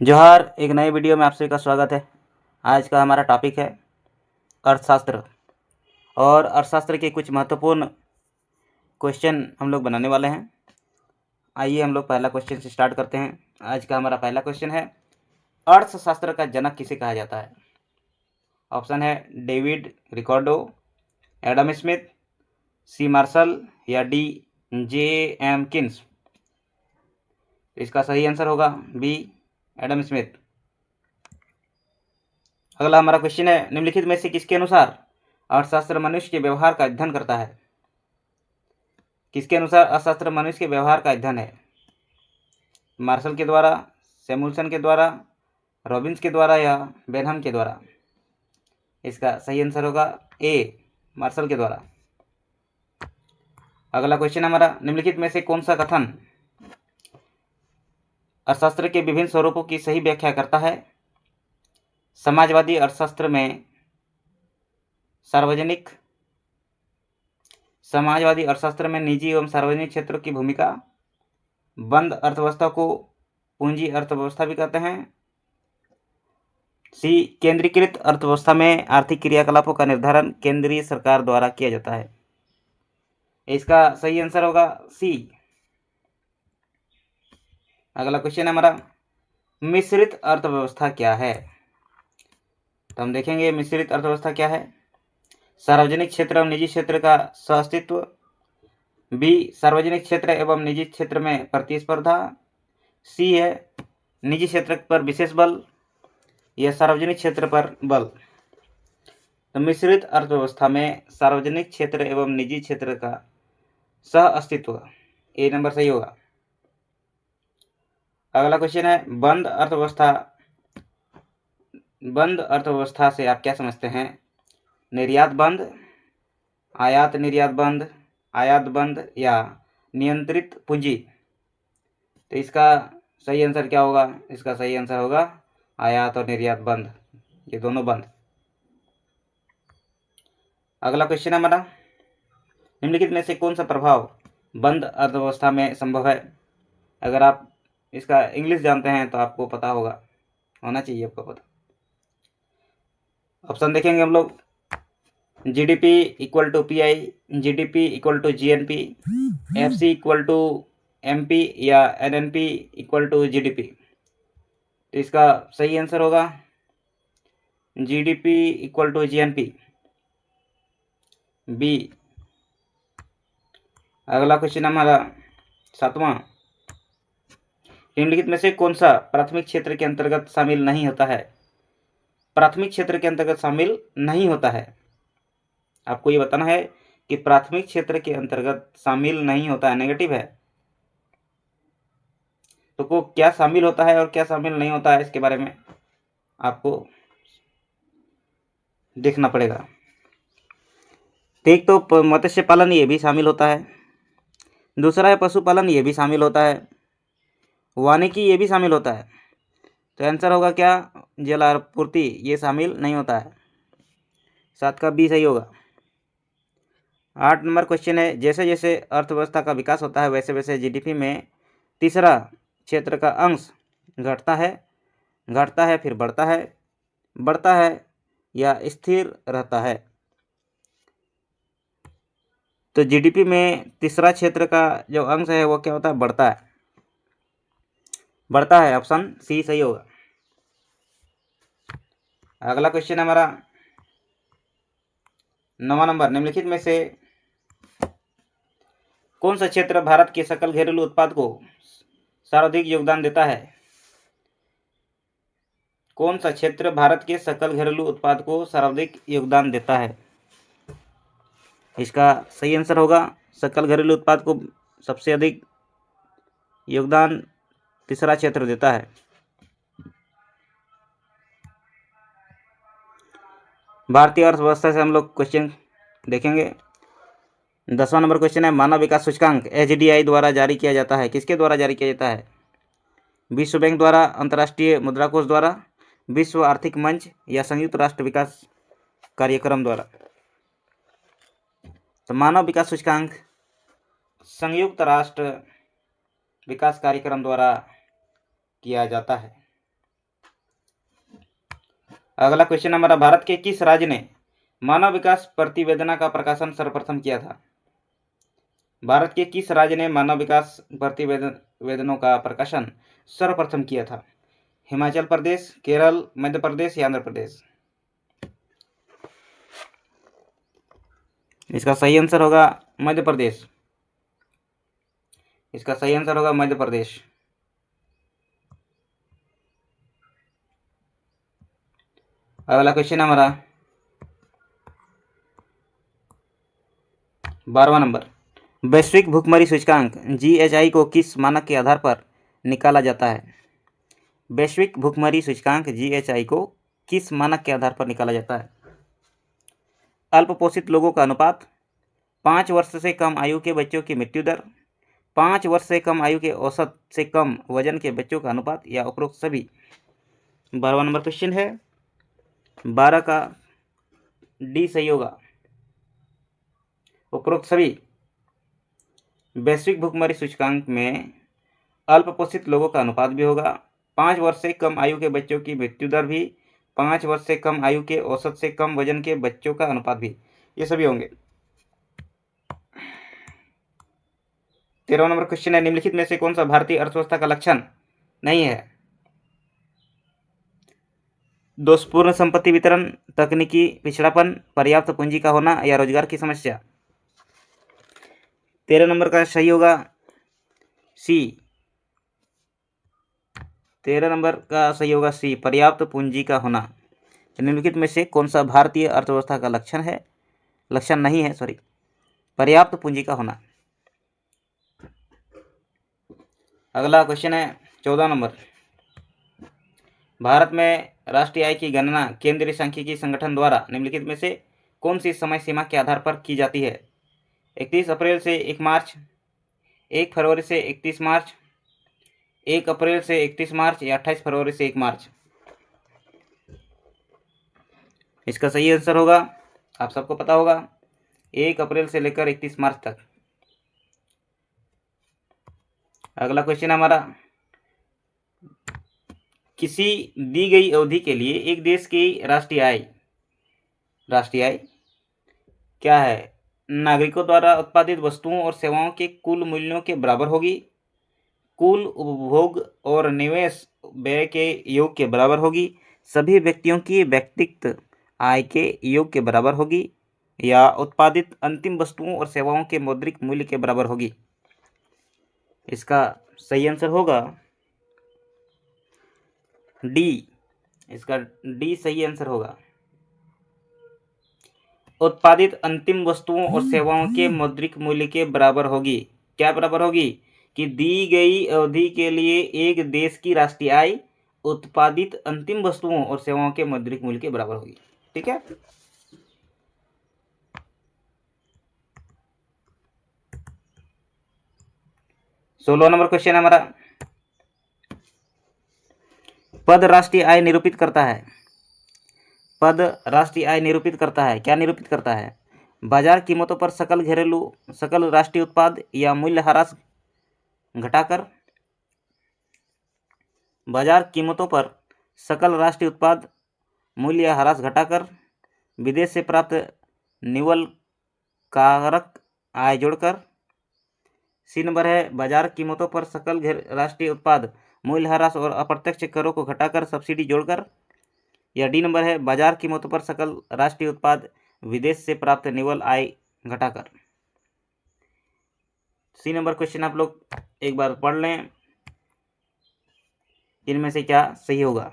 जोहार, एक नए वीडियो में आप सभी का स्वागत है। आज का हमारा टॉपिक है अर्थशास्त्र और अर्थशास्त्र के कुछ महत्वपूर्ण क्वेश्चन हम लोग बनाने वाले हैं। आइए हम लोग पहला क्वेश्चन से स्टार्ट करते हैं। आज का हमारा पहला क्वेश्चन है, अर्थशास्त्र का जनक किसे कहा जाता है? ऑप्शन है डेविड रिकॉर्डो, एडम स्मिथ, सी मार्शल या डी जे एम किन्स। इसका सही आंसर होगा बी, एडम स्मिथ। अगला हमारा क्वेश्चन है, निम्नलिखित में से किसके अनुसार अर्थशास्त्र मनुष्य के व्यवहार का अध्ययन करता है? किसके अनुसार अर्थशास्त्र मनुष्य के व्यवहार का अध्ययन है? मार्शल के द्वारा, सैमुअल्सन के द्वारा, रॉबिन्स के द्वारा या बेनहम के द्वारा? इसका सही आंसर होगा ए, मार्शल के द्वारा। अगला क्वेश्चन हमारा, निम्नलिखित में से कौन सा कथन अर्थशास्त्र के विभिन्न स्वरूपों की सही व्याख्या करता है? समाजवादी अर्थशास्त्र में समाजवादी अर्थशास्त्र में निजी एवं सार्वजनिक क्षेत्रों की भूमिका, बंद अर्थव्यवस्था को पूंजी अर्थव्यवस्था भी कहते हैं। सी, केंद्रीकृत अर्थव्यवस्था में आर्थिक क्रियाकलापों का निर्धारण केंद्रीय सरकार द्वारा किया जाता है। इसका सही आंसर होगा सी। अगला क्वेश्चन हमारा, मिश्रित अर्थव्यवस्था क्या है? तो हम देखेंगे मिश्रित अर्थव्यवस्था क्या है। सार्वजनिक क्षेत्र एवं निजी क्षेत्र का सहअस्तित्व, बी, सार्वजनिक क्षेत्र एवं निजी क्षेत्र में प्रतिस्पर्धा, सी है निजी क्षेत्र पर विशेष बल या सार्वजनिक क्षेत्र पर बल। तो मिश्रित अर्थव्यवस्था में सार्वजनिक क्षेत्र एवं निजी क्षेत्र का सह अस्तित्व, ए नंबर सही होगा। अगला क्वेश्चन है, बंद अर्थव्यवस्था से आप क्या समझते हैं? निर्यात बंद, आयात निर्यात बंद, आयात बंद या नियंत्रित पूंजी? तो इसका सही आंसर क्या होगा? इसका सही आंसर होगा आयात और निर्यात बंद, ये दोनों बंद। अगला क्वेश्चन हमारा, निम्नलिखित में से कौन सा प्रभाव बंद अर्थव्यवस्था में संभव है? अगर आप इसका इंग्लिश जानते हैं तो आपको पता होना चाहिए आपको पता। ऑप्शन देखेंगे हम लोग, GDP equal to PI, GDP equal to GNP, FC equal to MP या एनएनपी इक्वल टू जीडीपी। तो इसका सही आंसर होगा GDP equal to GNP, B. अगला क्वेश्चन हमारा सातवां, निम्नलिखित में से कौन सा प्राथमिक क्षेत्र के अंतर्गत शामिल नहीं होता है? प्राथमिक क्षेत्र के अंतर्गत शामिल नहीं होता है, आपको ये बताना है कि प्राथमिक क्षेत्र के अंतर्गत शामिल नहीं होता है, नेगेटिव है। तो को क्या शामिल होता है और क्या शामिल नहीं होता है, इसके बारे में आपको देखना पड़ेगा। एक तो मत्स्य पालन, ये भी शामिल होता है। दूसरा है पशुपालन, ये भी शामिल होता है। वानिकी, ये भी शामिल होता है। तो आंसर होगा क्या? जल आपूर्ति, ये शामिल नहीं होता है। 7 का बी सही होगा। 8 नंबर क्वेश्चन है, जैसे जैसे अर्थव्यवस्था का विकास होता है वैसे वैसे जीडीपी में तीसरा क्षेत्र का अंश घटता है फिर बढ़ता है या स्थिर रहता है? तो जीडीपी में तीसरा क्षेत्र का जो अंश है वो क्या होता है? बढ़ता है। ऑप्शन सी सही होगा। अगला क्वेश्चन हमारा 9वां नंबर, निम्नलिखित में से कौन सा क्षेत्र भारत के सकल घरेलू उत्पाद को सर्वाधिक योगदान देता है? कौन सा क्षेत्र भारत के सकल घरेलू उत्पाद को सर्वाधिक योगदान देता है? इसका सही आंसर होगा सकल घरेलू उत्पाद को सबसे अधिक योगदान तीसरा क्षेत्र देता है। भारतीय अर्थव्यवस्था से हम लोग क्वेश्चन देखेंगे। 10वां नंबर क्वेश्चन है, मानव विकास सूचकांक एचडीआई द्वारा जारी किया जाता है, किसके द्वारा जारी किया जाता है? विश्व बैंक द्वारा, अंतर्राष्ट्रीय मुद्रा कोष द्वारा, विश्व आर्थिक मंच या संयुक्त राष्ट्र विकास कार्यक्रम द्वारा? तो मानव विकास सूचकांक संयुक्त राष्ट्र विकास कार्यक्रम द्वारा किया जाता है। अगला क्वेश्चन हमारा, भारत के किस राज्य ने मानव विकास प्रतिवेदना का प्रकाशन सर्वप्रथम किया था? भारत के किस राज्य ने मानव विकास प्रतिवेदनों का प्रकाशन सर्वप्रथम किया था? हिमाचल प्रदेश, केरल, मध्य प्रदेश या आंध्र प्रदेश? इसका सही आंसर होगा मध्य प्रदेश। इसका सही आंसर होगा मध्य प्रदेश। अगला क्वेश्चन हमारा 12वां नंबर, वैश्विक भुखमरी सूचकांक GHI को किस मानक के आधार पर निकाला जाता है? वैश्विक भुखमरी सूचकांक GHI को किस मानक के आधार पर निकाला जाता है? अल्पपोषित लोगों का अनुपात, 5 वर्ष से कम आयु के बच्चों की मृत्यु दर, 5 वर्ष से कम आयु के औसत से कम वजन के बच्चों का अनुपात या उपरोक्त सभी? 12वां नंबर क्वेश्चन है, 12 का डी सही होगा, उपरोक्त सभी। वैश्विक भुखमरी सूचकांक में अल्पपोषित लोगों का अनुपात भी होगा, 5 वर्ष से कम आयु के बच्चों की मृत्यु दर भी, 5 वर्ष से कम आयु के औसत से कम वजन के बच्चों का अनुपात भी, ये सभी होंगे। 13वां नंबर क्वेश्चन है, निम्नलिखित में से कौन सा भारतीय अर्थव्यवस्था का लक्षण नहीं है? दोषपूर्ण संपत्ति वितरण, तकनीकी पिछड़ापन, पर्याप्त पूंजी का होना या रोजगार की समस्या? 13 नंबर का सही होगा सी। 13 नंबर का सही होगा सी, पर्याप्त पूंजी का होना। निम्नलिखित में से कौन सा भारतीय अर्थव्यवस्था का लक्षण नहीं है, पर्याप्त पूंजी का होना। अगला क्वेश्चन है 14 नंबर, भारत में राष्ट्रीय आय की गणना केंद्रीय सांख्यिकी संगठन द्वारा निम्नलिखित में से कौन सी समय सीमा के आधार पर की जाती है? 31 अप्रैल से 1 मार्च, 1 फरवरी से 31 मार्च, 1 अप्रैल से 31 मार्च या 28 फरवरी से 1 मार्च? इसका सही आंसर होगा, आप सबको पता होगा, 1 अप्रैल से लेकर 31 मार्च तक। अगला क्वेश्चन हमारा, किसी दी गई अवधि के लिए एक देश की राष्ट्रीय आय क्या है? नागरिकों द्वारा उत्पादित वस्तुओं और सेवाओं के कुल मूल्यों के बराबर होगी, कुल उपभोग और निवेश व्यय के योग के बराबर होगी, सभी व्यक्तियों की व्यक्तिगत आय के योग के बराबर होगी या उत्पादित अंतिम वस्तुओं और सेवाओं के मौद्रिक मूल्य के बराबर होगी? इसका सही आंसर होगा डी। इसका डी सही आंसर होगा, उत्पादित अंतिम वस्तुओं और सेवाओं के मौद्रिक मूल्य के बराबर होगी। क्या बराबर होगी? कि दी गई अवधि के लिए एक देश की राष्ट्रीय आय उत्पादित अंतिम वस्तुओं और सेवाओं के मौद्रिक मूल्य के बराबर होगी। ठीक है। सोलह नंबर क्वेश्चन हमारा, पद राष्ट्रीय आय निरूपित करता है। पद राष्ट्रीय आय निरूपित करता है, क्या निरूपित करता है? बाजार कीमतों पर सकल राष्ट्रीय उत्पाद या मूल्यह्रास घटाकर, बाजार कीमतों पर सकल राष्ट्रीय उत्पाद मूल्यह्रास घटाकर, विदेश से प्राप्त निवल कारक आय जोड़कर। सी नंबर है, बाजार कीमतों पर सकल राष्ट्रीय उत्पाद मूल्यह्रास और अप्रत्यक्ष करों को घटाकर सब्सिडी जोड़कर। या डी नंबर है, बाजार कीमतों पर सकल राष्ट्रीय उत्पाद विदेश से प्राप्त निवल आय घटाकर। सी नंबर क्वेश्चन आप लोग एक बार पढ़ लें, इनमें से क्या सही होगा।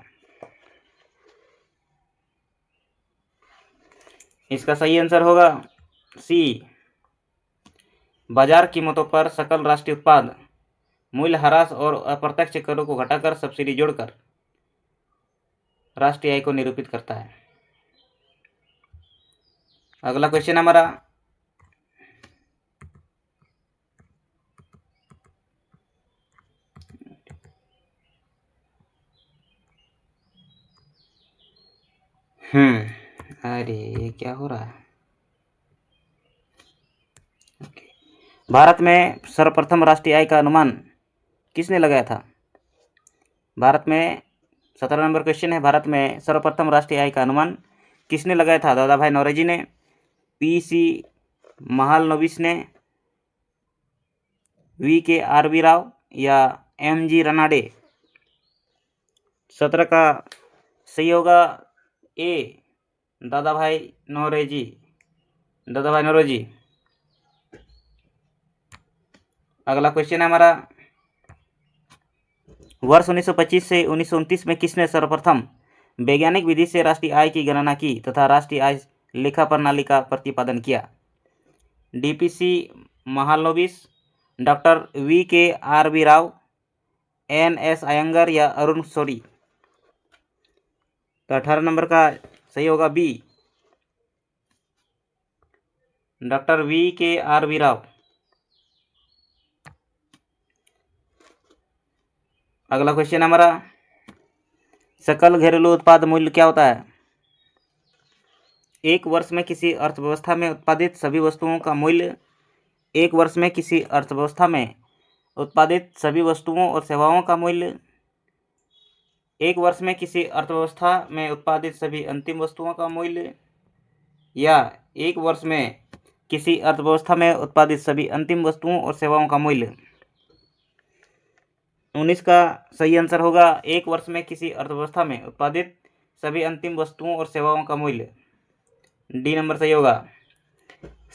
इसका सही आंसर होगा सी, बाजार कीमतों पर सकल राष्ट्रीय उत्पाद मूल्यह्रास और अप्रत्यक्ष करों को घटाकर सब्सिडी जोड़कर राष्ट्रीय आय को निरूपित करता है। अगला क्वेश्चन हमारा, अरे क्या हो रहा है। भारत में सर्वप्रथम राष्ट्रीय आय का अनुमान किसने लगाया था? भारत में 17 नंबर क्वेश्चन है, भारत में सर्वप्रथम राष्ट्रीय आय का अनुमान किसने लगाया था? दादा भाई नौरोजी ने, पीसी महालनोबिस ने, VKRV राव या MG रनाडे? 17 का सही होगा ए, दादा भाई नौरोजी। अगला क्वेश्चन है हमारा, वर्ष 1925 से 1929 में किसने सर्वप्रथम वैज्ञानिक विधि से राष्ट्रीय आय की गणना की तथा राष्ट्रीय आय लेखा प्रणाली का प्रतिपादन किया? DPC Mahalanobis, doctor VKRV Rao, NS Iyengar या अरुण शौरी? तो 18 नंबर का सही होगा बी, डॉक्टर VKRV राव। अगला क्वेश्चन हमारा, सकल घरेलू उत्पाद मूल्य क्या होता है? एक वर्ष में किसी अर्थव्यवस्था में उत्पादित सभी वस्तुओं का मूल्य, एक वर्ष में किसी अर्थव्यवस्था में उत्पादित सभी वस्तुओं और सेवाओं का मूल्य, एक वर्ष में किसी अर्थव्यवस्था में उत्पादित सभी अंतिम वस्तुओं का मूल्य, या एक वर्ष में किसी अर्थव्यवस्था में उत्पादित सभी अंतिम वस्तुओं और सेवाओं का मूल्य? 19 का सही आंसर होगा एक वर्ष में किसी अर्थव्यवस्था में उत्पादित सभी अंतिम वस्तुओं और सेवाओं का मूल्य। डी नंबर सही होगा।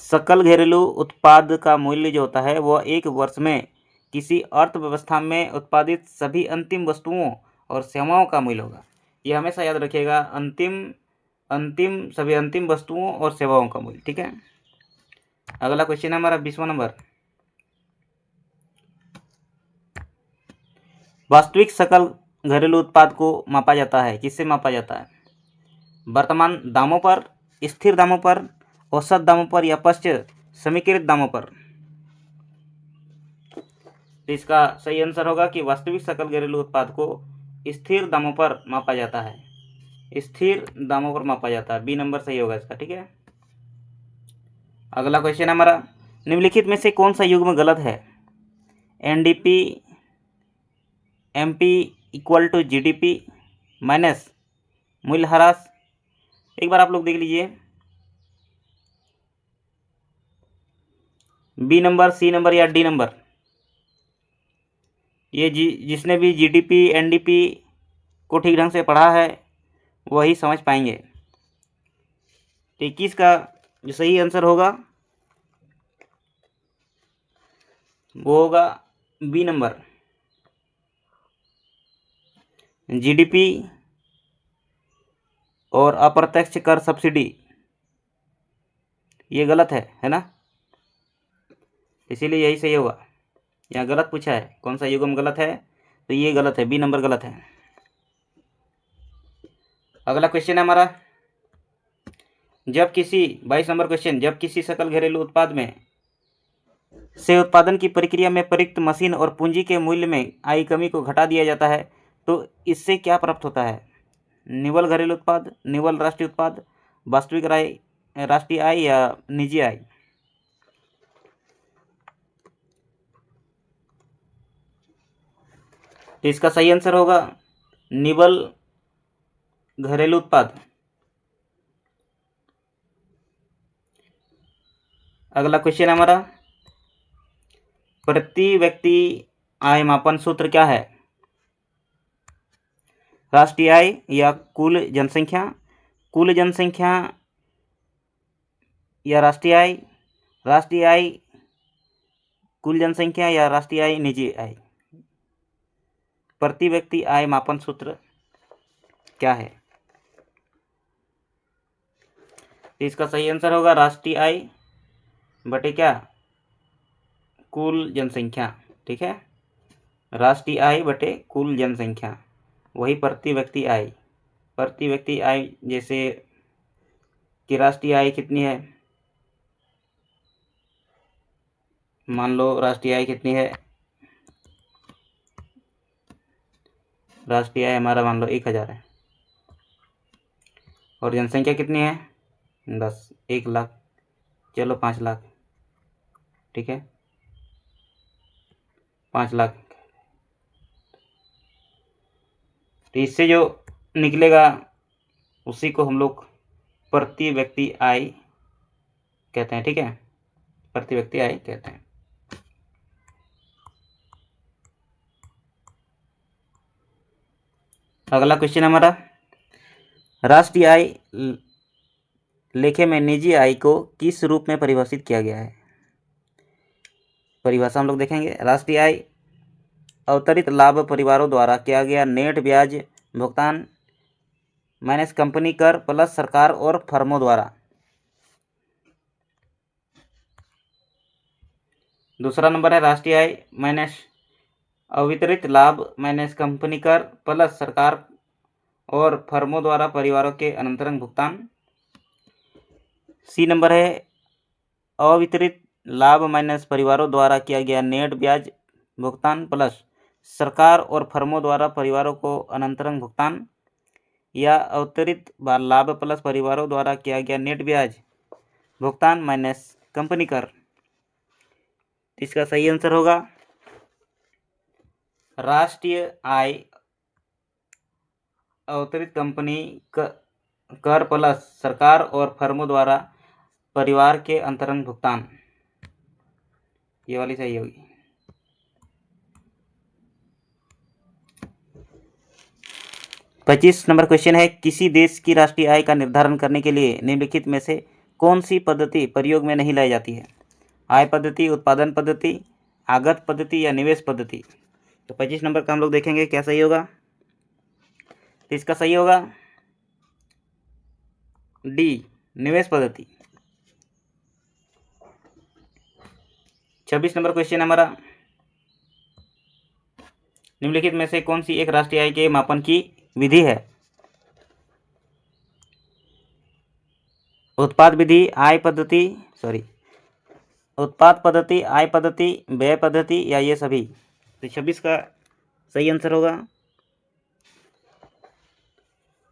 सकल घरेलू उत्पाद का मूल्य जो होता है वह एक वर्ष में किसी अर्थव्यवस्था में उत्पादित सभी अंतिम वस्तुओं और सेवाओं का मूल्य होगा। ये हमेशा याद रखिएगा, सभी अंतिम वस्तुओं और सेवाओं का मूल्य। ठीक है, अगला क्वेश्चन है हमारा 20वां नंबर, वास्तविक सकल घरेलू उत्पाद को मापा जाता है, किससे मापा जाता है? वर्तमान दामों पर, स्थिर दामों पर, औसत दामों पर या पश्चात समीकृत दामों पर? तो इसका सही आंसर होगा कि वास्तविक सकल घरेलू उत्पाद को स्थिर दामों पर मापा जाता है, स्थिर दामों पर मापा जाता है। बी नंबर सही होगा इसका। ठीक है, अगला क्वेश्चन हमारा, निम्नलिखित में से कौन सा युग्म गलत है? NDP MP equal to GDP minus मूल्यह्रास। एक बार आप लोग देख लीजिए, बी नंबर, सी नंबर या डी नंबर? ये जिसने भी GDP NDP को ठीक ढंग से पढ़ा है वही समझ पाएंगे। 21 का जो सही आंसर होगा वो होगा बी नंबर, GDP और अप्रत्यक्ष कर सब्सिडी। ये गलत है ना, इसीलिए यही सही होगा। यहाँ गलत पूछा है, कौन सा युग्म गलत है? तो ये गलत है, बी नंबर गलत है। अगला क्वेश्चन है हमारा, जब किसी 22 नंबर क्वेश्चन, जब किसी सकल घरेलू उत्पाद में से उत्पादन की प्रक्रिया में प्रयुक्त मशीन और पूंजी के मूल्य में आई कमी को घटा दिया जाता है तो इससे क्या प्राप्त होता है? निवल घरेलू उत्पाद, निवल राष्ट्रीय उत्पाद, वास्तविक राष्ट्रीय आय या निजी आय? तो इसका सही आंसर होगा निवल घरेलू उत्पाद। अगला क्वेश्चन हमारा, प्रति व्यक्ति आय मापन सूत्र क्या है? राष्ट्रीय आय या कुल जनसंख्या, कुल जनसंख्या या राष्ट्रीय आय कुल जनसंख्या या राष्ट्रीय आय निजी आय? प्रति व्यक्ति आय मापन सूत्र क्या है? इसका सही आंसर होगा राष्ट्रीय आय बटे क्या, कुल जनसंख्या। ठीक है, राष्ट्रीय आय बटे कुल जनसंख्या, वही प्रति व्यक्ति आय। प्रति व्यक्ति आय जैसे कि राष्ट्रीय आय कितनी है, मान लो राष्ट्रीय आय कितनी है, राष्ट्रीय आय हमारा मान लो 1000 है और जनसंख्या कितनी है 10, 1 लाख, चलो 5 लाख। ठीक है, 5 लाख। तो इससे जो निकलेगा उसी को हम लोग प्रति व्यक्ति आय कहते हैं। ठीक है, प्रति व्यक्ति आय कहते हैं। अगला क्वेश्चन हमारा, राष्ट्रीय आय लेखे में निजी आय को किस रूप में परिभाषित किया गया है? परिभाषा हम लोग देखेंगे। राष्ट्रीय आय अवतरित लाभ परिवारों द्वारा किया गया नेट ब्याज भुगतान माइनस कंपनी कर प्लस सरकार और फर्मों द्वारा। दूसरा नंबर है राष्ट्रीय आय माइनस अवितरित लाभ माइनस कंपनी कर प्लस सरकार और फर्मों द्वारा परिवारों के अनंतरंग भुगतान। सी नंबर है अवितरित लाभ माइनस परिवारों द्वारा किया गया नेट ब्याज भुगतान प्लस सरकार और फर्मों द्वारा परिवारों को अनंतरंग भुगतान, या अवतरित लाभ प्लस परिवारों द्वारा किया गया नेट ब्याज भुगतान माइनस कंपनी कर। इसका सही आंसर होगा राष्ट्रीय आय अवतरित कंपनी कर प्लस सरकार और फर्मों द्वारा परिवार के अंतरंग भुगतान, ये वाली सही होगी। पच्चीस नंबर क्वेश्चन है, किसी देश की राष्ट्रीय आय का निर्धारण करने के लिए निम्नलिखित में से कौन सी पद्धति प्रयोग में नहीं लाई जाती है? आय पद्धति, उत्पादन पद्धति, आगत पद्धति या निवेश पद्धति। तो 25 नंबर का हम लोग देखेंगे क्या सही होगा। तो इसका सही होगा डी, निवेश पद्धति। 26 नंबर क्वेश्चन हमारा, निम्नलिखित में से कौन सी एक राष्ट्रीय आय के मापन की विधि है? उत्पाद विधि, आय पद्धति, उत्पाद पद्धति, आय पद्धति, व्यय पद्धति या ये सभी। तो 26 का सही आंसर होगा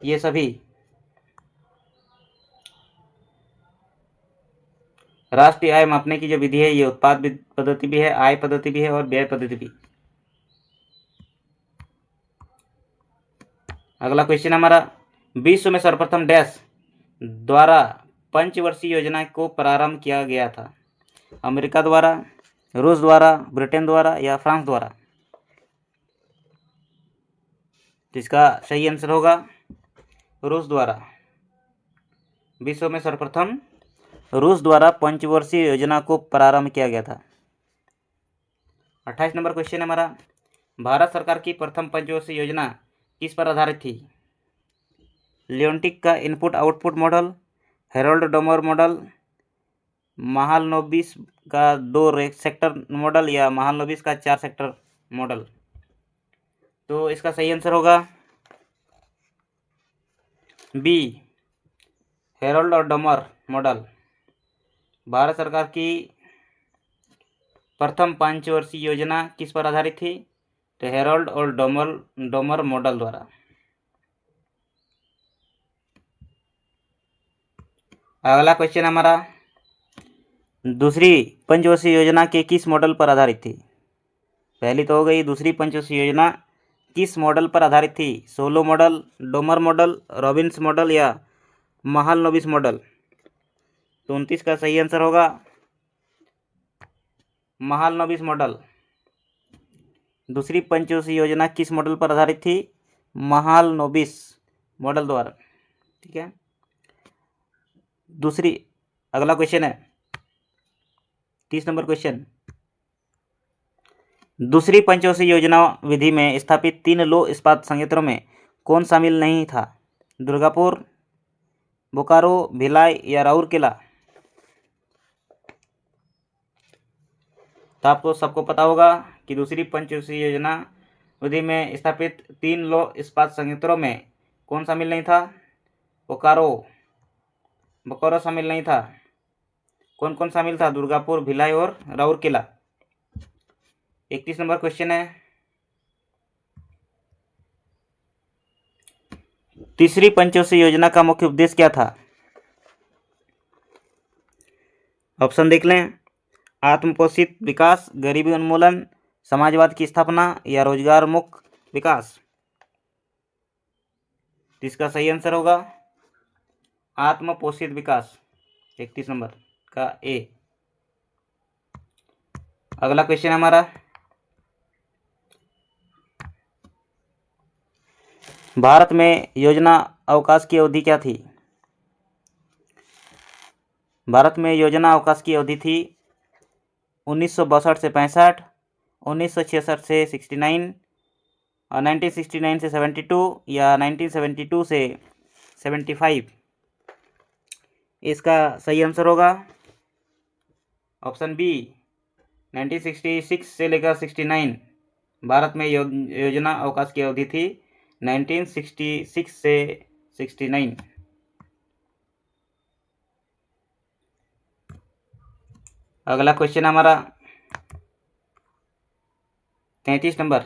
ये सभी। राष्ट्रीय आय मापने की जो विधि है ये उत्पाद पद्धति भी है, आय पद्धति भी है और व्यय पद्धति भी। अगला क्वेश्चन हमारा, विश्व में सर्वप्रथम डैश द्वारा पंचवर्षीय योजना को प्रारंभ किया गया था? अमेरिका द्वारा, रूस द्वारा, ब्रिटेन द्वारा या फ्रांस द्वारा। तो इसका सही आंसर होगा रूस द्वारा। विश्व में सर्वप्रथम रूस द्वारा पंचवर्षीय योजना को प्रारंभ किया गया था। 28 नंबर क्वेश्चन है हमारा, भारत सरकार की प्रथम पंचवर्षीय योजना किस पर आधारित थी? लियोनटिक का input output model, Harold Domar model, Mahalanobis का 2 सेक्टर मॉडल या महालनोबिस का 4 सेक्टर मॉडल। तो इसका सही आंसर होगा बी, हेरोल्ड और डोमर मॉडल। भारत सरकार की प्रथम पंचवर्षीय योजना किस पर आधारित थी? तो हेरोल्ड और डोमर मॉडल द्वारा। अगला क्वेश्चन हमारा, दूसरी पंचवर्षीय योजना के किस मॉडल पर आधारित थी? पहली तो हो गई, दूसरी पंचवर्षीय योजना किस मॉडल पर आधारित थी? Solow model, Domar model, Robins model या महालनोबिस मॉडल। तो 29 का सही आंसर होगा महालनोबिस मॉडल। दूसरी पंचवर्षीय योजना किस मॉडल पर आधारित थी? महालनोबिस मॉडल द्वारा। ठीक है, दूसरी। अगला क्वेश्चन है 30 नंबर क्वेश्चन, दूसरी पंचवर्षीय योजना विधि में स्थापित 3 लौह इस्पात संयंत्रों में कौन शामिल नहीं था? दुर्गापुर, बोकारो, भिलाई या राउरकेला। तो आपको सबको पता होगा कि दूसरी पंचवर्षीय योजना विधि में स्थापित 3 लौह इस्पात संयंत्रों में कौन शामिल नहीं था? बोकारो शामिल नहीं था। कौन कौन शामिल था? दुर्गापुर, भिलाई और राउरकेला। 31 नंबर क्वेश्चन है, तीसरी पंचवर्षीय योजना का मुख्य उद्देश्य क्या था? ऑप्शन देख लें, आत्मपोषित विकास, गरीबी उन्मूलन, समाजवाद की स्थापना या रोजगार मुक्त विकास। तो इसका सही आंसर होगा आत्म पोषित विकास, 31 नंबर का ए। अगला क्वेश्चन हमारा, भारत में योजना अवकाश की अवधि क्या थी? भारत में योजना अवकाश की अवधि थी 1962 से 65, 1966 से 69, 1969 से 72 या 1972 से 75। इसका सही आंसर होगा ऑप्शन बी 1966 से लेकर 69। भारत में योजना अवकाश की अवधि थी 1966 से 69। अगला क्वेश्चन हमारा 33 नंबर,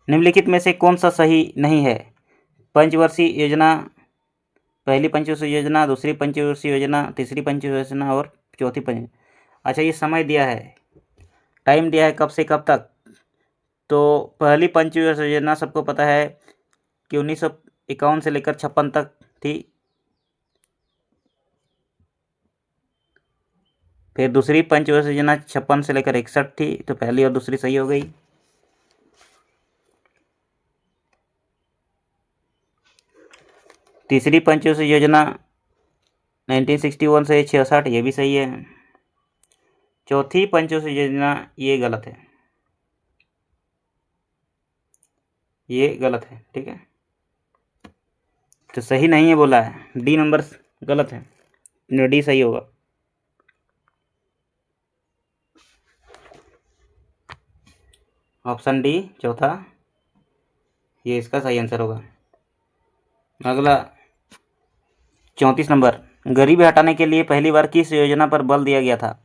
निम्नलिखित में से कौन सा सही नहीं है? पंचवर्षीय योजना, पहली पंचवर्षीय योजना, दूसरी पंचवर्षीय योजना, तीसरी पंचवर्षीय योजना और चौथी पंच। अच्छा, ये समय दिया है, टाइम दिया है कब से कब तक। तो पहली पंचवर्षीय योजना सबको पता है कि 1951 से लेकर 56 तक थी। फिर दूसरी पंचवर्षीय योजना 56 से लेकर 61 थी, तो पहली और दूसरी सही हो गई। तीसरी पंचवर्षीय योजना 1961 से 66, ये भी सही है। चौथी पंचवर्षीय योजना ये गलत है, ये गलत है, ठीक है। तो सही नहीं है बोला है, डी नंबर गलत है, डी सही होगा। ऑप्शन डी चौथा, ये इसका सही आंसर होगा। अगला 34 नंबर, गरीबी हटाने के लिए पहली बार किस योजना पर बल दिया गया था?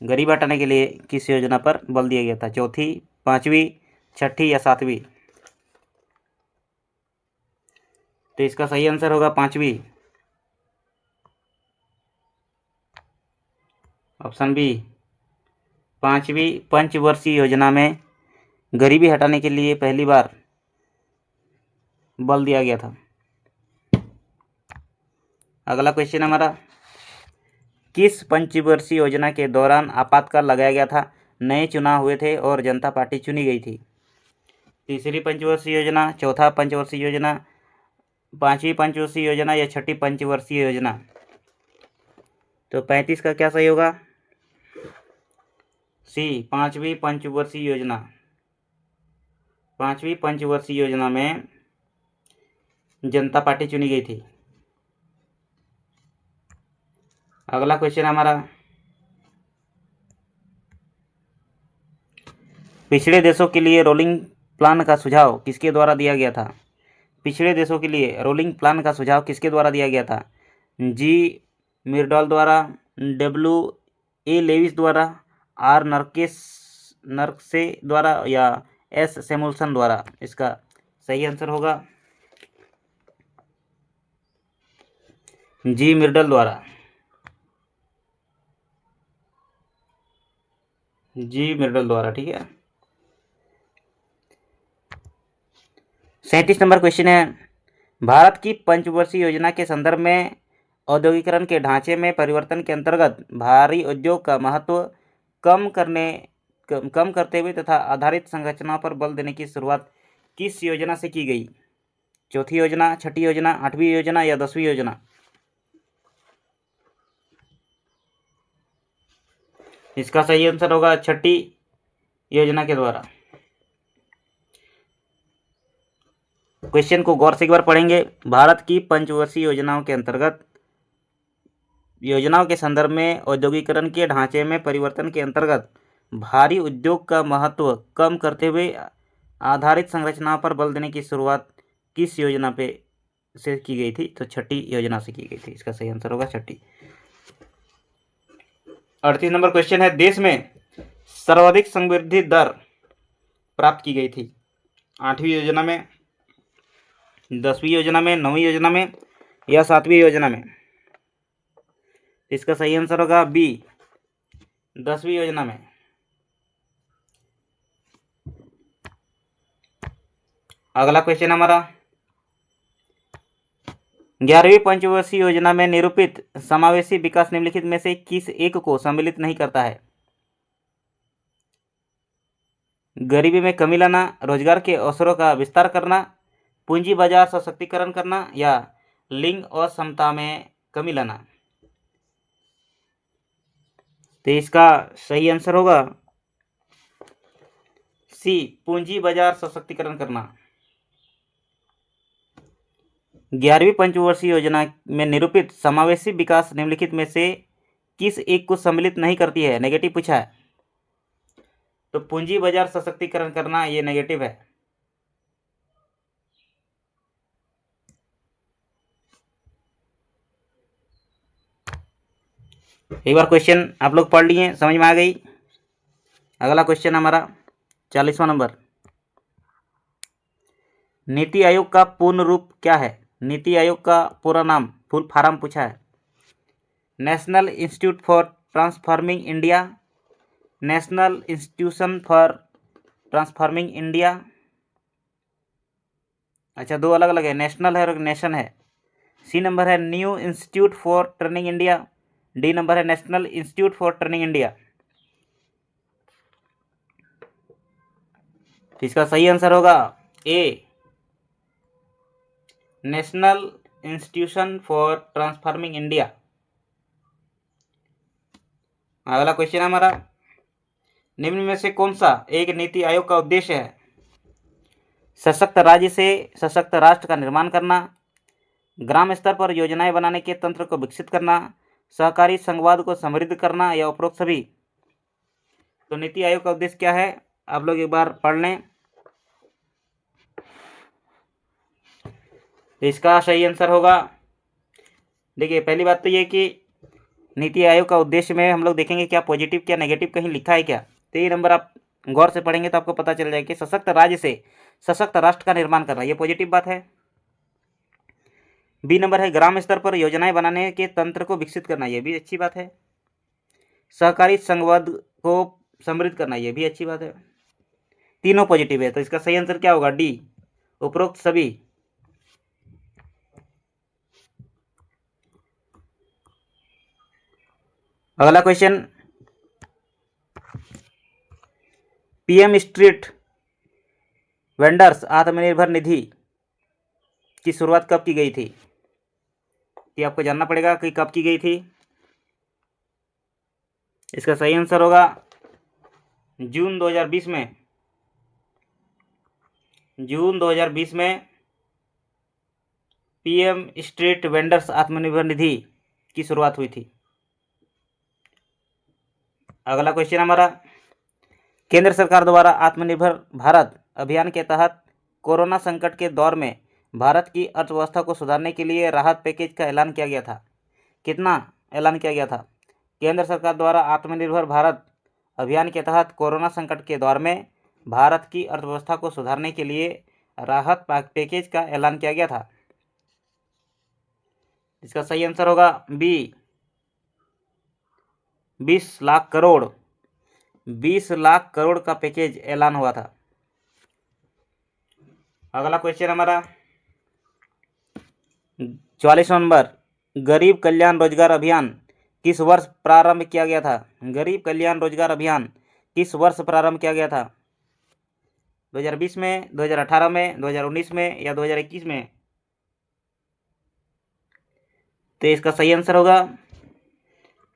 गरीबी हटाने के लिए किस योजना पर बल दिया गया था? चौथी, पांचवी, छठी या सातवीं? तो इसका सही आंसर होगा पांचवी, ऑप्शन बी। पांचवी पंचवर्षीय योजना में गरीबी हटाने के लिए पहली बार बल दिया गया था। अगला क्वेश्चन हमारा, किस पंचवर्षीय योजना के दौरान आपातकाल लगाया गया था, नए चुनाव हुए थे और जनता पार्टी चुनी गई थी? तीसरी पंचवर्षीय योजना, चौथा पंचवर्षीय योजना, पांचवी पंचवर्षीय योजना या छठी पंचवर्षीय योजना? तो 35 का क्या सही होगा? सी, पांचवी पंचवर्षीय योजना। पांचवी पंचवर्षीय योजना में जनता पार्टी चुनी गई थी। अगला क्वेश्चन हमारा, पिछड़े देशों के लिए रोलिंग प्लान का सुझाव किसके द्वारा दिया गया था? पिछड़े देशों के लिए रोलिंग प्लान का सुझाव किसके द्वारा दिया गया था? जी मिर्डॉल द्वारा, डब्ल्यू ए लेविस द्वारा, आर नर्कसे द्वारा या एस सैमुअल्सन द्वारा? इसका सही आंसर होगा जी मिर्डल द्वारा, जी मिर्डल द्वारा, ठीक है। 37 नंबर क्वेश्चन है, भारत की पंचवर्षीय योजना के संदर्भ में औद्योगिकरण के ढांचे में परिवर्तन के अंतर्गत भारी उद्योग का महत्व कम करते हुए तथा आधारित संरचना पर बल देने की शुरुआत किस योजना से की गई? चौथी योजना, छठी योजना, आठवीं योजना या 10वीं योजना? इसका सही आंसर होगा छठी योजना के द्वारा। क्वेश्चन को गौर से एक बार पढ़ेंगे। भारत की पंचवर्षीय योजनाओं के अंतर्गत योजनाओं के संदर्भ में औद्योगिकरण के ढांचे में परिवर्तन के अंतर्गत भारी उद्योग का महत्व कम करते हुए आधारित संरचना पर बल देने की शुरुआत किस योजना पे से की गई थी? तो छठी योजना से की गई थी। इसका सही आंसर होगा छठी। 38 नंबर क्वेश्चन है, देश में सर्वाधिक समृद्धि दर प्राप्त की गई थी? आठवीं योजना में, 10वीं योजना में, 9वीं योजना में या 7वीं योजना में? इसका सही आंसर होगा बी, 10वीं योजना में। अगला क्वेश्चन हमारा 11वीं पंचवर्षीय योजना में निरूपित समावेशी विकास निम्नलिखित में से किस एक को सम्मिलित नहीं करता है? गरीबी में कमी लाना, रोजगार के अवसरों का विस्तार करना, पूंजी बाजार सशक्तिकरण करना या लिंग और समता में कमी लाना। तो इसका सही आंसर होगा सी, पूंजी बाजार सशक्तिकरण करना। 11वीं पंचवर्षीय योजना में निरूपित समावेशी विकास निम्नलिखित में से किस एक को सम्मिलित नहीं करती है? नेगेटिव पूछा है, तो पूंजी बाजार सशक्तिकरण करना ये नेगेटिव है। एक बार क्वेश्चन आप लोग पढ़ लिए, समझ में आ गई। अगला क्वेश्चन हमारा 40वां नंबर, नीति आयोग का पूर्ण रूप क्या है? नीति आयोग का पूरा नाम, फुल फॉर्म पूछा है। National institute for transforming India, national institution for transforming India. अच्छा, दो अलग अलग है, नेशनल है और नेशन है। सी नंबर है new institute for training India, D number है national institute for training India. इसका सही आंसर होगा A, national institution for transforming India. अगला क्वेश्चन हमारा, निम्न में से कौन सा एक नीति आयोग का उद्देश्य है? सशक्त राज्य से सशक्त राष्ट्र का निर्माण करना, ग्राम स्तर पर योजनाएं बनाने के तंत्र को विकसित करना, सहकारी संघवाद को समृद्ध करना या उपरोक्त सभी। तो नीति आयोग का उद्देश्य क्या है, आप लोग एक बार पढ़ लें। इसका सही आंसर होगा, देखिए पहली बात तो ये कि नीति आयोग का उद्देश्य में हम लोग देखेंगे क्या पॉजिटिव क्या नेगेटिव कहीं लिखा है क्या। तो ये नंबर आप गौर से पढ़ेंगे तो आपको पता चल जाएगा कि सशक्त राज्य से सशक्त राष्ट्र का निर्माण करना, ये पॉजिटिव बात है। बी नंबर है ग्राम स्तर पर योजनाएं बनाने के तंत्र को विकसित करना, ये भी अच्छी बात है। सहकारी संघवाद को समृद्ध करना, ये भी अच्छी बात है। तीनों पॉजिटिव है, तो इसका सही आंसर क्या होगा? डी, उपरोक्त सभी। अगला question, PM street vendors Atmanirbhar Nidhi की शुरुआत कब की गई थी? ये आपको जानना पड़ेगा कि कब की गई थी। इसका सही आंसर होगा जून 2020 में। जून 2020 में PM street vendors Atmanirbhar Nidhi की शुरुआत हुई थी। अगला क्वेश्चन हमारा, केंद्र सरकार द्वारा आत्मनिर्भर भारत अभियान के तहत कोरोना संकट के दौर में भारत की अर्थव्यवस्था को सुधारने के लिए राहत पैकेज का ऐलान किया गया था। कितना ऐलान किया गया था? केंद्र सरकार द्वारा आत्मनिर्भर भारत अभियान के तहत कोरोना संकट के दौर में भारत की अर्थव्यवस्था को सुधारने के लिए राहत पैकेज का ऐलान किया गया था। इसका सही आंसर होगा बी, 20 लाख करोड़। 20 लाख करोड़ का पैकेज ऐलान हुआ था। अगला क्वेश्चन हमारा 44 नंबर, गरीब कल्याण रोजगार अभियान किस वर्ष प्रारंभ किया गया था? गरीब कल्याण रोजगार अभियान किस वर्ष प्रारंभ किया गया था? 2020 में, 2018 में, 2019 में या 2021 में? तो इसका सही आंसर होगा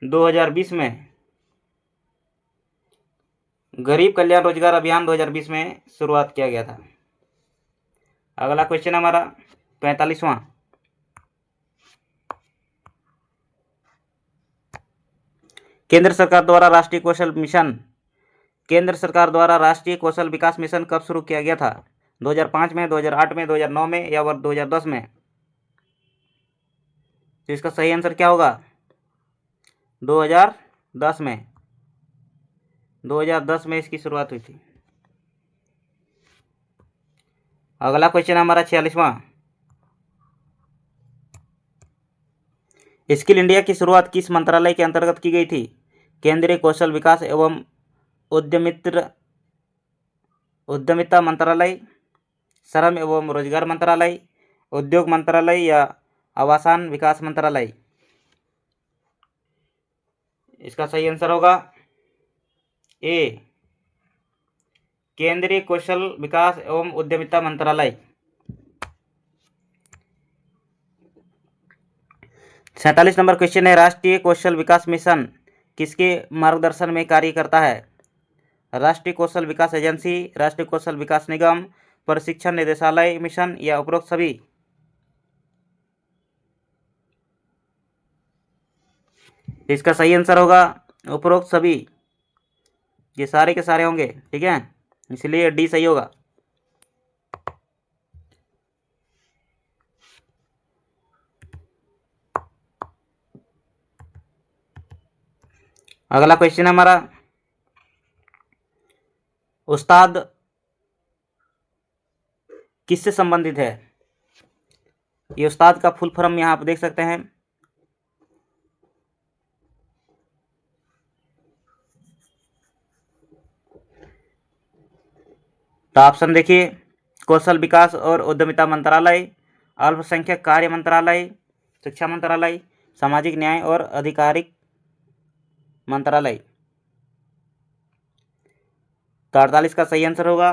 2020 में। गरीब कल्याण रोजगार अभियान 2020 में शुरुआत किया गया था। अगला क्वेश्चन हमारा 45वां, केंद्र सरकार द्वारा राष्ट्रीय कौशल मिशन, केंद्र सरकार द्वारा राष्ट्रीय कौशल विकास मिशन कब शुरू किया गया था? 2005 में, 2008 में, 2009 में या 2010 में? तो इसका सही आंसर क्या होगा? 2010 में। 2010 में इसकी शुरुआत हुई थी। अगला क्वेश्चन हमारा 46वां, स्किल इंडिया की शुरुआत किस मंत्रालय के अंतर्गत की गई थी? केंद्रीय कौशल विकास एवं उद्यमिता मंत्रालय, श्रम एवं रोजगार मंत्रालय, उद्योग मंत्रालय या आवासन विकास मंत्रालय? इसका सही आंसर होगा ए, केंद्रीय कौशल विकास एवं उद्यमिता मंत्रालय। 47 नंबर क्वेश्चन है, राष्ट्रीय कौशल विकास मिशन किसके मार्गदर्शन में कार्य करता है? राष्ट्रीय कौशल विकास एजेंसी, राष्ट्रीय कौशल विकास निगम, प्रशिक्षण निदेशालय मिशन या उपरोक्त सभी? इसका सही आंसर होगा उपरोक्त सभी। ये सारे के सारे होंगे, ठीक है, इसलिए डी सही होगा। अगला क्वेश्चन हमारा, उस्ताद किससे संबंधित है? ये उस्ताद का फुल फॉर्म यहाँ आप देख सकते हैं। तो ऑप्शन देखिए, कौशल विकास और उद्यमिता मंत्रालय, अल्पसंख्यक कार्य मंत्रालय, शिक्षा मंत्रालय, सामाजिक न्याय और आधिकारिक मंत्रालय। तो 48 का सही आंसर होगा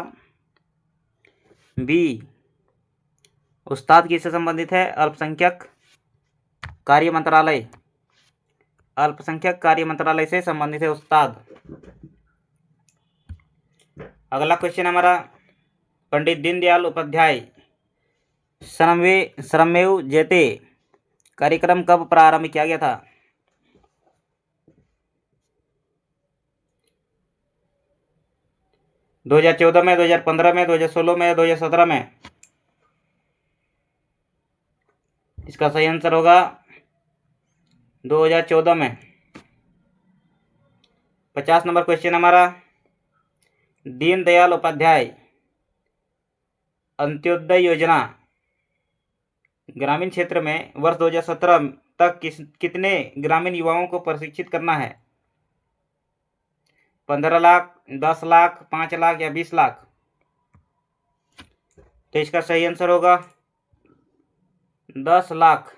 बी, उस्ताद किससे संबंधित है? अल्पसंख्यक कार्य मंत्रालय, अल्पसंख्यक कार्य मंत्रालय से संबंधित है उस्ताद। अगला क्वेश्चन हमारा, पंडित दीनदयाल उपाध्याय श्रमेव जयते कार्यक्रम कब प्रारंभ किया गया था? दो 2014 में, 2015 में, 2016 में, 2017 में? इसका सही आंसर होगा 2014 में। 50 नंबर क्वेश्चन हमारा, दीनदयाल उपाध्याय अंत्योदय योजना ग्रामीण क्षेत्र में वर्ष 2017 तक कितने ग्रामीण युवाओं को प्रशिक्षित करना है? 15 लाख, 10 लाख, 5 लाख या 20 लाख? तो इसका सही आंसर होगा 10 लाख।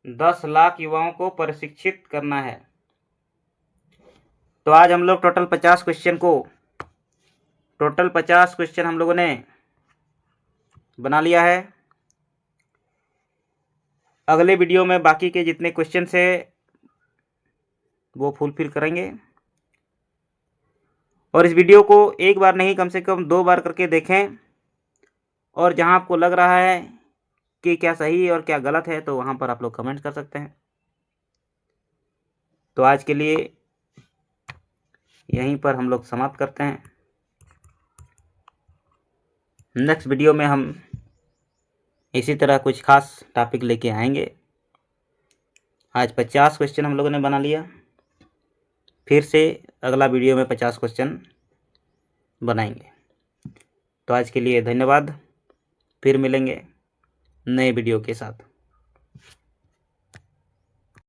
10 लाख युवाओं को प्रशिक्षित करना है। तो आज हम लोग टोटल 50 क्वेश्चन हम लोगों ने बना लिया है। अगले वीडियो में बाकी के जितने क्वेश्चन है वो फुलफिल करेंगे। और इस वीडियो को एक बार नहीं, कम से कम 2 बार करके देखें, और जहां आपको लग रहा है कि क्या सही और क्या गलत है तो वहां पर आप लोग कमेंट कर सकते हैं। तो आज के लिए यहीं पर हम लोग समाप्त करते हैं। नेक्स्ट वीडियो में हम इसी तरह कुछ खास टॉपिक लेके आएंगे। आज 50 क्वेश्चन हम लोगों ने बना लिया, फिर से अगला वीडियो में 50 क्वेश्चन बनाएंगे। तो आज के लिए धन्यवाद, फिर मिलेंगे नए वीडियो के साथ।